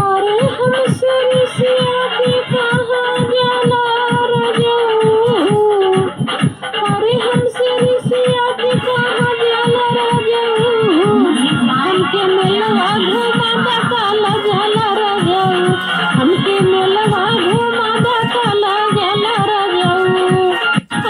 अरे हमसे ऋषिया के कहाँ जाला रजऊ। अरे हमसे ऋषिया के कहाँ जाला रजऊ। हमके मेलवा घुमादा काला जाला रजऊ। हमके मेलवा घुमादा काला जाला रजऊ।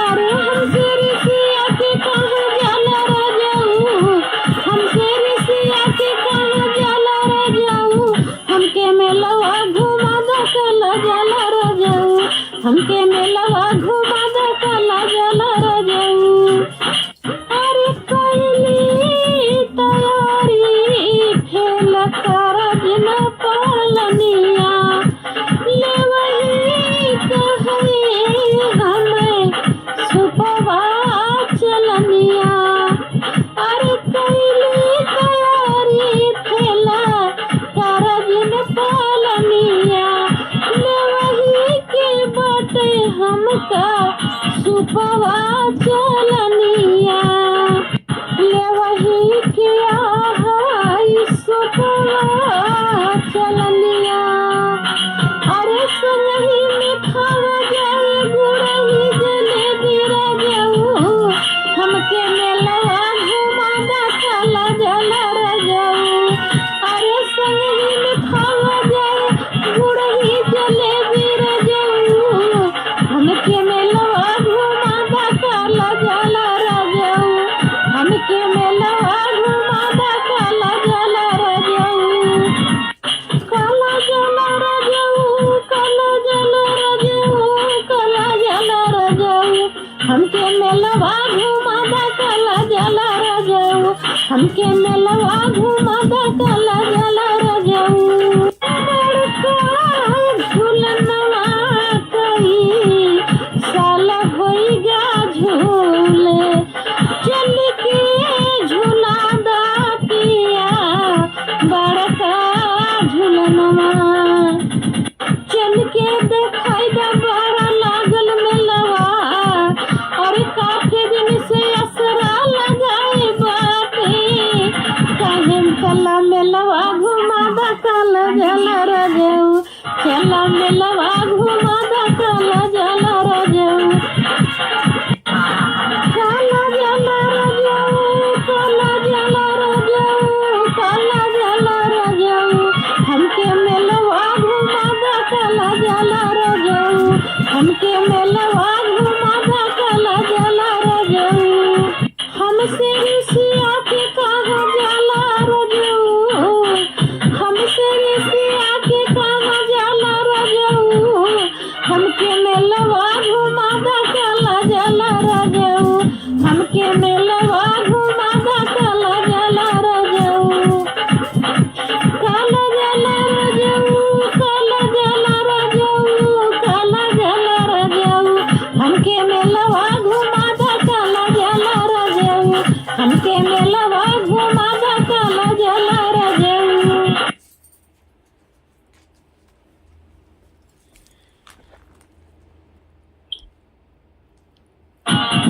अरे हमसे ऋषिया के कहाँ जाला रजऊ। हमसे ऋषिया के कहाँ जाला रजऊ। हमके मेलवा घुमादा काला जाला रजऊ। हमके मेलवा घुमादा काला जाला रजऊ। अरे कैली तैयारी फेल कारज न पालनिया। लेवही कहे हमें सुपवा चलनिया। अरे कैली तैयारी फेल कारज न पालनिया। लेवही के बाटे हमका सुपवा चलनिया। लेवही के आहाई सुपवा चलनिया। अरे संगही में खावा जाए गुड़ही जलेबी रजऊ। हमके मेलवा घुमादा काला जाला रजऊ। अरे संगही में खावा जाए गुड़ही जलेबी रजऊ। हमके मेलवा घुमादा काला जाला रजऊ। हमके मेलवा घुमादा काला जाला रजऊ। काला जाला रजऊ। काला जाला रजऊ। काला जाला रजऊ। हमके मेलवा घुमादा काला जाला रजऊ। हमके मेलवा घुमादा काला जाला रजऊ। बड़का झूलनवा कई साल होइगा झूले। चल के झूला दातिया बड़का झूलनवा। चल के देखाई दा बड़ा लागल मेलवा। अरे काफी दिन से असरा लगाए बाटे। काहे चला मेलवा घुमादा काला जाला रजऊ। चला मेलवा घुमादा काला जाला रजऊ। काला जाला रजऊ। काला जाला रजऊ। काला जाला रजऊ। हमके मेलवा घुमादा काला जाला रजऊ। हमके मेलवा घुमादा काला जाला रजऊ। हमसे ऋषिया के कहाँ जाला रजऊ। हमसे ऋषिया के कहाँ जाला रजऊ। हमके मेलवा घुमादा काला जाला रजऊ। हमके मेलवा घुमादा काला जाला रजऊ। काला जाला रजऊ। काला जाला रजऊ। काला जाला रजऊ। हमके मेलवा घुमादा काला जाला रजऊ। हमके मेलवा घुमादा काला जाला रजऊ।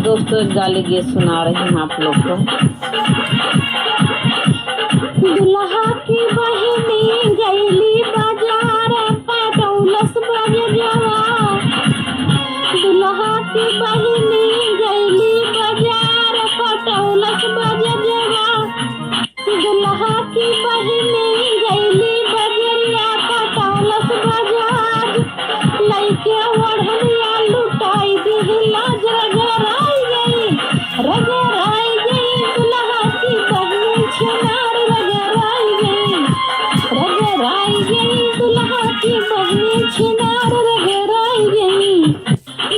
दोस्तों एक गाली गीत सुना रही हूँ आप लोग को। दुल्हा की बहिनी गईली बाजार पटौलस बजवा। दुल्हा की बहिनी गईली बाजार पटौलस बजवा। दुल्हा की बहिनी गईली बजरिया पटौलस बजाज। लइके ओढ़निया लुटाई दिहिला रगराई गई। रगराई गई दुल्हा की बहिनी छिनार रगराई गई। रगराई गई दुल्हा की बहिनी छिनार रगराई गई।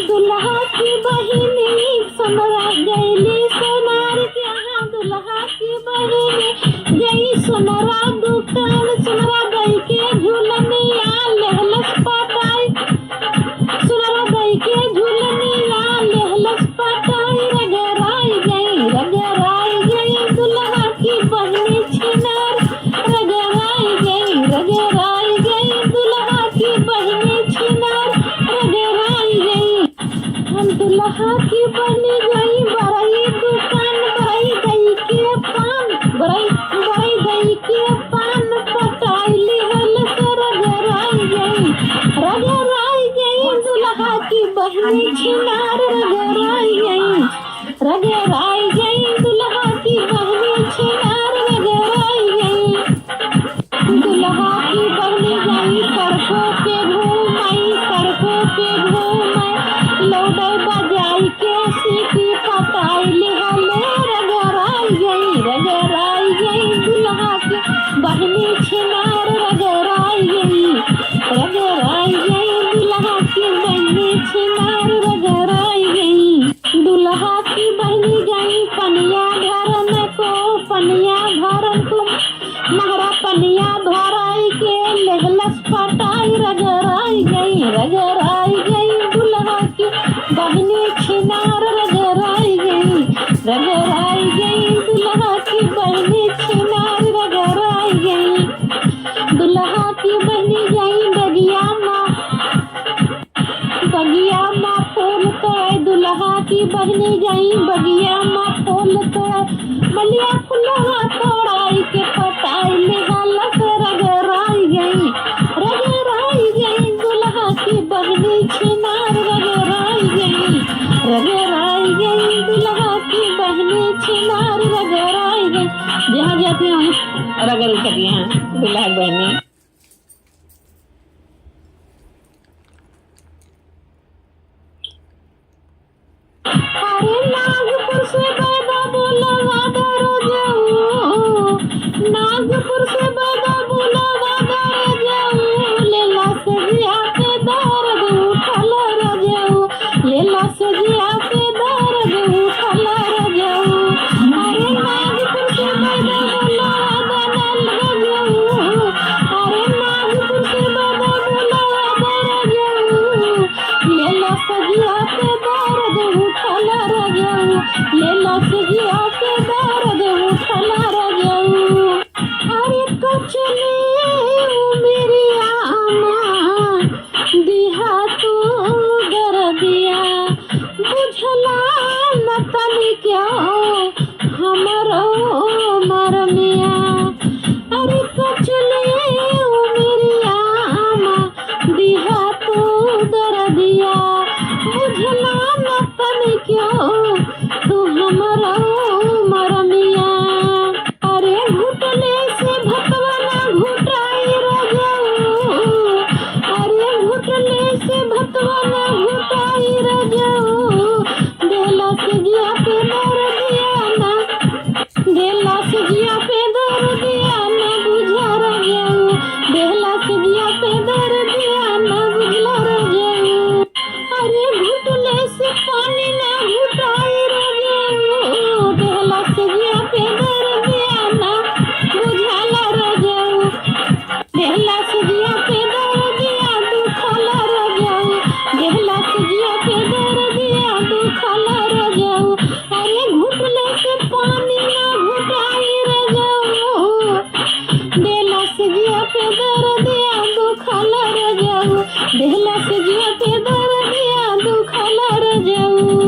दुल्हा की बहिनी समरा गईली सोनार के यहाँ। दुल्हा की बहिनी गई सोनरा दुख दुल्हा की बनी गई बड़ई दुकान बड़ई दही के पान बड़ई दही के पान पटाइली हल से रगराई गई दुल्हा की बहनी छिनार रगराई गई दुल्हा की बहनी छिनार रगराई गई दुल्हा की बहनी गई सड़कों पे घूमाई लौटे बजाई के सीटी पटाइली हले रगराई गई दुल्हा की बहनी छिनार रगराई गई दुल्हा की बहनी छिनार रगराई गई दुल्हा की बहनी गई पनिया भरन को नहरा पनिया भराई के लेहलस पटाई रगराई गई दुल्हा की बहनी छिनार रगराई गई दुल्हा की बहनी छिनार रगराई गई दुल्हा की बहनी गई बगिया माँ फूल तोड़े दुल्हा की बहनी गई बगिया माँ फूल तोड़े मलिया फुलवा तोड़ाई के पटाई निकाला से रगराई गई दुल्हा की बहनी छिनार रगराई गई दुल्हा की बहनी छिनार रगराई गई जहाँ जाती हूँ रगड़ करती हैं दुल्हा की बहनी अरे नागपुर से बैदा बोला दरो जाऊं नागपुर से बैदा बोला दरो जाऊं लेला सजिया पे दर्द उठल रजाऊं लेला सजिया पे दर्द उठल रजाऊं अरे नागपुर से बैदा बोला रजाऊं अरे नागपुर से बैदा बोला रजाऊं लेला सजिया पे दर्द उठल रजाऊं लेला सजिया पे दर्द उठल रजाऊं अरे कचली मेरी आमा दिहा तू दर दिया बुझला न तनी क्या हमरो मरमिया अरे कचली मेरी आमा दिहा तू दर दिया बुझला न तनी क्या तू हमरो मरमिया अरे घुटने से भतवा ना घुटाई रजाऊं अरे घुटने से भतवा ना घुटाई रजाऊं देला से जिया पे दर दिया ना देला से जिया पे दर दिया ना बुझा रजाऊं देला से जिया पे दर दिया ना बुझला रजाऊं अरे घुटने से पानी ना घुटाई रजाऊं देला से जिया पे दर दिया ना बुझाला रजाऊं देला से जिया पे दर दिया दुखला रजाऊं देला से जिया पे दर दिया दुखला रजाऊं अरे घुटने से पानी ना घुटाई रजाऊं देला से जिया पे दर दिया दुखला रजाऊं देला से जिया पे दर दिया दुखला रजाऊं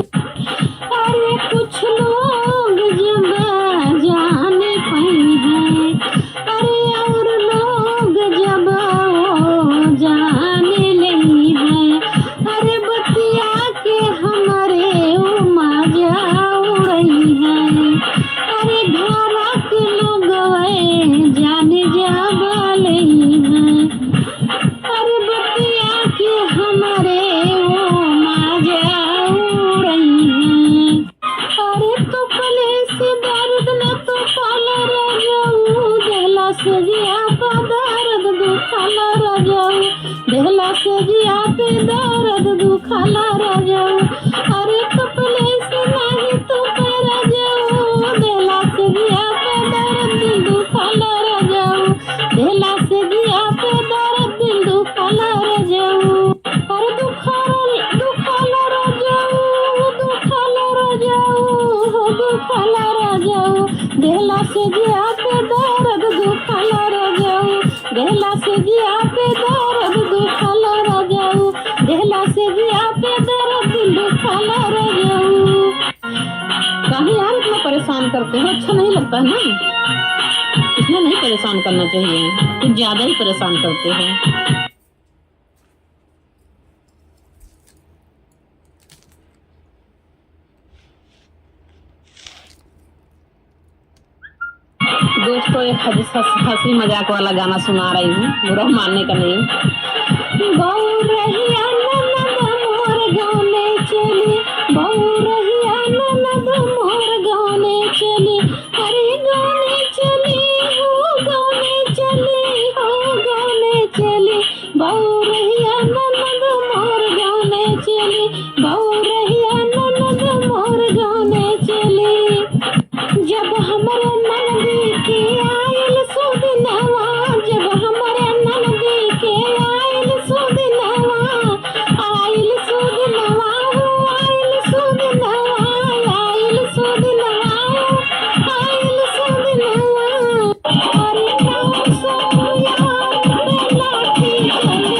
अरे कुछ लोग जब जाने पाई हैं अरे और लोग जब जाने नहीं है अरे बतिया के हमारे उमा जाऊ रही है अरे घरा के लोग जाने जा नहीं है अरे बतिया के हमारे उमा जाऊ रही है अरे तो पले से दर्द न तो पाल रजाऊं देला से जिया पे दर्द दुखल रजाऊं देला से जिया पे दर्द दुखल रजाऊं अरे तो पले से नहीं तो पर रजाऊं देला से जिया पे दर्द दिल दुखल रजाऊं देला से जिया पे दर्द दिल दुखल रजाऊं अरे दुखल रजाऊं दुखल रजाऊं देला से जिया पे दर्द दुखल रजाऊं देला से जिया पे दर्द दुखल रजाऊं देला से जिया पे दर्द दुखल करते हो, अच्छा नहीं लगता है ना। इतना नहीं परेशान करना चाहिए, कुछ ज्यादा ही परेशान करते हो। दोस्तों एक हंसी मजाक वाला गाना सुना रही हूँ, बुरा मानने का नहीं। बहु रहिया ननद मोर गाने चली, बहु रहिया ननद मोर गाने चली, अरे गाने चली हो गाने चली हो गाने चली, बहु रहिया ननद मोर गाने चली, बहु रहिया ननद मोर गाने चली। जब हमारे ननदी के आयल सुदिनवा, जब हमारे ननदी के आयल सुदिनवा, आयल सुदिनवा हो आयल सुदिनवा, आयल सुदिनवा हो आयल सुदिनवा, अरे नौ सौ यार पे लाठी चली,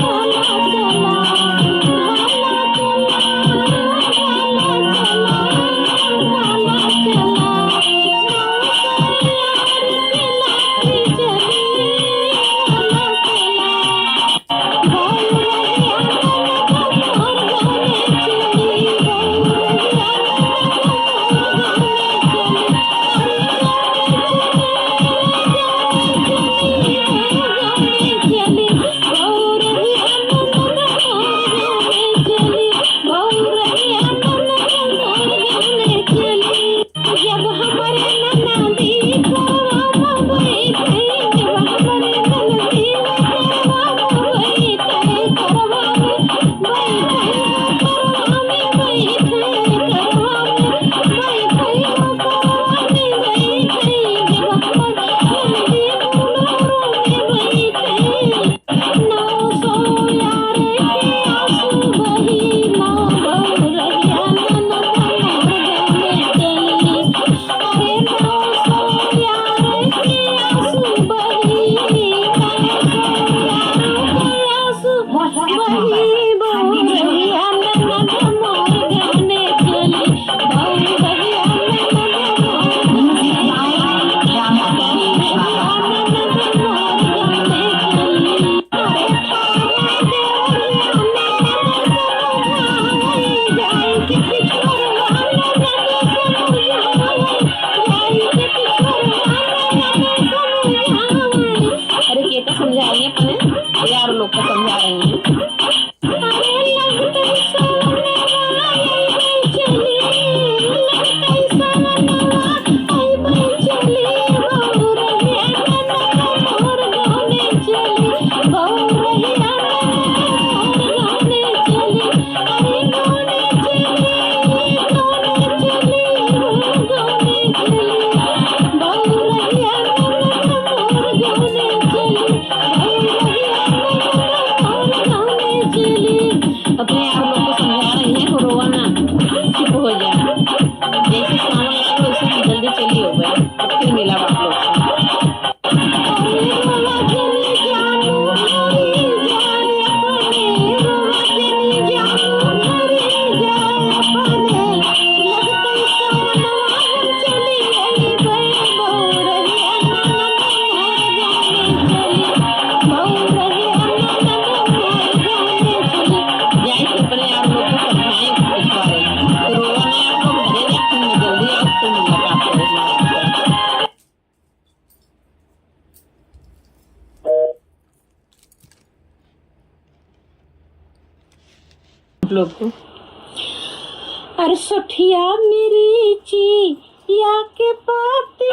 भाला चला भाला लोग को। अरे सठिया मेरी ची या के पाती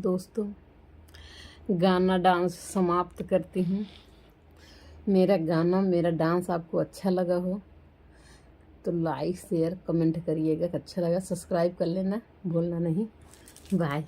दोस्तों गाना डांस समाप्त करती हूँ। मेरा गाना मेरा डांस आपको अच्छा लगा हो तो लाइक शेयर कमेंट करिएगा। अच्छा लगा सब्सक्राइब कर लेना भूलना नहीं। बाय।